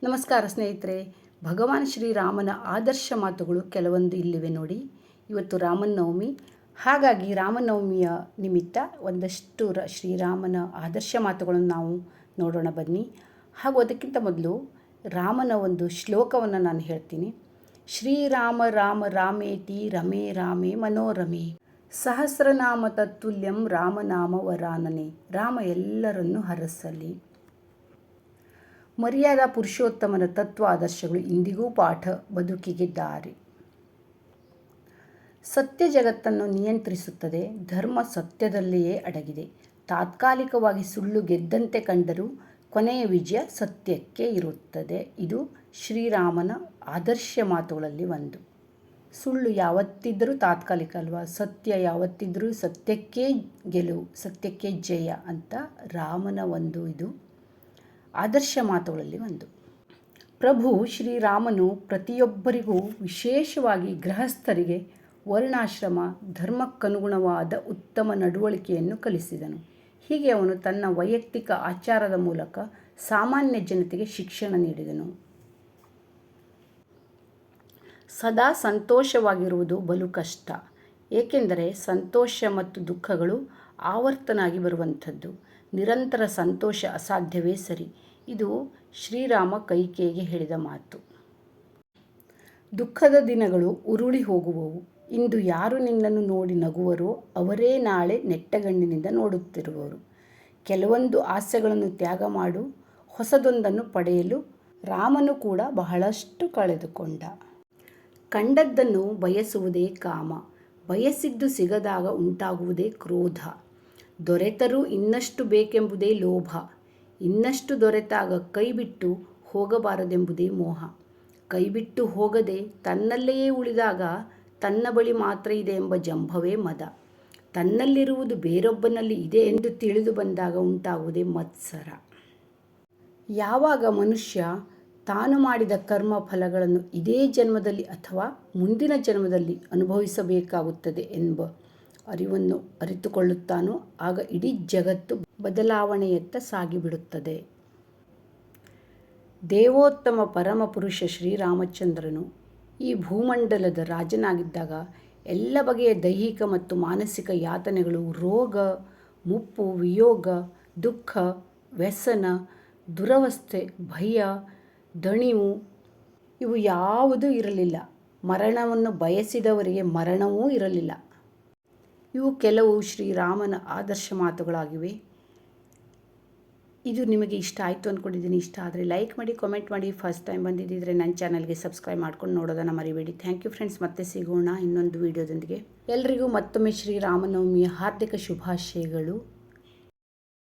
ನಮಸ್ಕಾರ ಸ್ನೇಹಿತರೆ. ಭಗವಾನ್ ಶ್ರೀರಾಮನ ಆದರ್ಶ ಮಾತುಗಳು ಕೆಲವೊಂದು ಇಲ್ಲಿವೆ ನೋಡಿ. ಇವತ್ತು ರಾಮನವಮಿ, ಹಾಗಾಗಿ ರಾಮನವಮಿಯ ನಿಮಿತ್ತ ಒಂದಷ್ಟು ಶ್ರೀರಾಮನ ಆದರ್ಶ ಮಾತುಗಳನ್ನು ನಾವು ನೋಡೋಣ ಬನ್ನಿ. ಹಾಗೂ ಅದಕ್ಕಿಂತ ಮೊದಲು ರಾಮನ ಒಂದು ಶ್ಲೋಕವನ್ನು ನಾನು ಹೇಳ್ತೀನಿ. ಶ್ರೀರಾಮ ರಾಮ ರಾಮೇತಿ ರಮೇ ರಾಮೇ ಮನೋರಮೆ ಸಹಸ್ರನಾಮ ತತ್ತುಲ್ಯಂ ರಾಮನಾಮ ವರಾನನೆ. ರಾಮ ಎಲ್ಲರನ್ನೂ ಹರಸಲಿ. ಮರ್ಯಾದಾ ಪುರುಷೋತ್ತಮನ ತತ್ವ ಆದರ್ಶಗಳು ಇಂದಿಗೂ ಪಾಠ, ಬದುಕಿಗೆ ದಾರಿ. ಸತ್ಯ ಜಗತ್ತನ್ನು ನಿಯಂತ್ರಿಸುತ್ತದೆ. ಧರ್ಮ ಸತ್ಯದಲ್ಲಿಯೇ ಅಡಗಿದೆ. ತಾತ್ಕಾಲಿಕವಾಗಿ ಸುಳ್ಳು ಗೆದ್ದಂತೆ ಕಂಡರೂ ಕೊನೆಯ ವಿಜಯ ಸತ್ಯಕ್ಕೆ ಇರುತ್ತದೆ. ಇದು ಶ್ರೀರಾಮನ ಆದರ್ಶ ಮಾತುಗಳಲ್ಲಿ ಒಂದು. ಸುಳ್ಳು ಯಾವತ್ತಿದ್ದರೂ ತಾತ್ಕಾಲಿಕ ಅಲ್ವಾ, ಸತ್ಯ ಯಾವತ್ತಿದ್ದರೂ ಸತ್ಯಕ್ಕೆ ಗೆಲುವು, ಸತ್ಯಕ್ಕೆ ಜಯ ಅಂತ ರಾಮನ ಒಂದು ಇದು ಆದರ್ಶ ಮಾತುಗಳಲ್ಲಿ ಒಂದು. ಪ್ರಭು ಶ್ರೀರಾಮನು ಪ್ರತಿಯೊಬ್ಬರಿಗೂ, ವಿಶೇಷವಾಗಿ ಗೃಹಸ್ಥರಿಗೆ ವರ್ಣಾಶ್ರಮ ಧರ್ಮಕ್ಕನುಗುಣವಾದ ಉತ್ತಮ ನಡವಳಿಕೆಯನ್ನು ಕಲಿಸಿದನು. ಹೀಗೆ ಅವನು ತನ್ನ ವೈಯಕ್ತಿಕ ಆಚಾರದ ಮೂಲಕ ಸಾಮಾನ್ಯ ಜನತೆಗೆ ಶಿಕ್ಷಣ ನೀಡಿದನು. ಸದಾ ಸಂತೋಷವಾಗಿರುವುದು ಬಲು ಕಷ್ಟ, ಏಕೆಂದರೆ ಸಂತೋಷ ಮತ್ತು ದುಃಖಗಳು ಆವರ್ತನಾಗಿ ಬರುವಂಥದ್ದು. ನಿರಂತರ ಸಂತೋಷ ಅಸಾಧ್ಯವೇ ಸರಿ. ಇದು ಶ್ರೀರಾಮ ಕೈಕೇಯಿಗೆ ಹೇಳಿದ ಮಾತು. ದುಃಖದ ದಿನಗಳು ಉರುಳಿ ಹೋಗುವವು. ಇಂದು ಯಾರು ನಿನ್ನನ್ನು ನೋಡಿ ನಗುವರೋ ಅವರೇ ನಾಳೆ ನೆಟ್ಟಗಣ್ಣಿನಿಂದ ನೋಡುತ್ತಿರುವರು. ಕೆಲವೊಂದು ಆಸೆಗಳನ್ನು ತ್ಯಾಗ ಮಾಡು, ಹೊಸದೊಂದನ್ನು ಪಡೆಯಲು. ರಾಮನು ಕೂಡ ಬಹಳಷ್ಟು ಕಳೆದುಕೊಂಡ. ಕಂಡದ್ದನ್ನು ಬಯಸುವುದೇ ಕಾಮ, ಬಯಸಿದ್ದು ಸಿಗದಾಗ ಉಂಟಾಗುವುದೇ ಕ್ರೋಧ. ದೊರೆತರೂ ಇನ್ನಷ್ಟು ಬೇಕೆಂಬುದೇ ಲೋಭ, ಇನ್ನಷ್ಟು ದೊರೆತಾಗ ಕೈಬಿಟ್ಟು ಹೋಗಬಾರದೆಂಬುದೇ ಮೋಹ. ಕೈಬಿಟ್ಟು ಹೋಗದೆ ತನ್ನಲ್ಲಿಯೇ ಉಳಿದಾಗ ತನ್ನ ಬಳಿ ಮಾತ್ರ ಇದೆ ಎಂಬ ಜಂಭವೇ ಮದ. ತನ್ನಲ್ಲಿರುವುದು ಬೇರೊಬ್ಬನಲ್ಲಿ ಇದೆ ಎಂದು ತಿಳಿದು ಬಂದಾಗ ಉಂಟಾಗುವುದೇ ಮತ್ಸರ. ಯಾವಾಗ ಮನುಷ್ಯ ತಾನು ಮಾಡಿದ ಕರ್ಮ ಫಲಗಳನ್ನು ಇದೇ ಜನ್ಮದಲ್ಲಿ ಅಥವಾ ಮುಂದಿನ ಜನ್ಮದಲ್ಲಿ ಅನುಭವಿಸಬೇಕಾಗುತ್ತದೆ ಎಂಬ ಅರಿವನ್ನು ಅರಿತುಕೊಳ್ಳುತ್ತಾನೋ ಆಗ ಇಡೀ ಜಗತ್ತು ಬದಲಾವಣೆಯತ್ತ ಸಾಗಿಬಿಡುತ್ತದೆ. ದೇವೋತ್ತಮ ಪರಮಪುರುಷ ಶ್ರೀರಾಮಚಂದ್ರನು ಈ ಭೂಮಂಡಲದ ರಾಜನಾಗಿದ್ದಾಗ ಎಲ್ಲ ಬಗೆಯ ದೈಹಿಕ ಮತ್ತು ಮಾನಸಿಕ ಯಾತನೆಗಳು, ರೋಗ, ಮುಪ್ಪು, ವಿಯೋಗ, ದುಃಖ, ವ್ಯಸನ, ದುರವಸ್ಥೆ, ಭಯ, ದಣಿವು ಇವು ಯಾವುದೂ ಇರಲಿಲ್ಲ. ಮರಣವನ್ನು ಬಯಸಿದವರಿಗೆ ಮರಣವೂ ಇರಲಿಲ್ಲ. ಇವು ಕೆಲವು ಶ್ರೀರಾಮನ ಆದರ್ಶ ಮಾತುಗಳಾಗಿವೆ. ಇದು ನಿಮಗೆ ಇಷ್ಟ ಆಯಿತು ಅಂದ್ಕೊಂಡಿದ್ದೀನಿ. ಇಷ್ಟ ಆದರೆ ಲೈಕ್ ಮಾಡಿ, ಕಾಮೆಂಟ್ ಮಾಡಿ. ಫಸ್ಟ್ ಟೈಮ್ ಬಂದಿದ್ದರೆ ನನ್ನ ಚಾನಲ್ಗೆ ಸಬ್ಸ್ಕ್ರೈಬ್ ಮಾಡ್ಕೊಂಡು ನೋಡೋದನ್ನು ಮರಿಬೇಡಿ. Thank you friends. ಮತ್ತೆ ಸಿಗೋಣ ಇನ್ನೊಂದು ವಿಡಿಯೋದೊಂದಿಗೆ. ಎಲ್ರಿಗೂ ಮತ್ತೊಮ್ಮೆ ಶ್ರೀರಾಮನವಮಿಯ ಹಾರ್ದಿಕ ಶುಭಾಶಯಗಳು.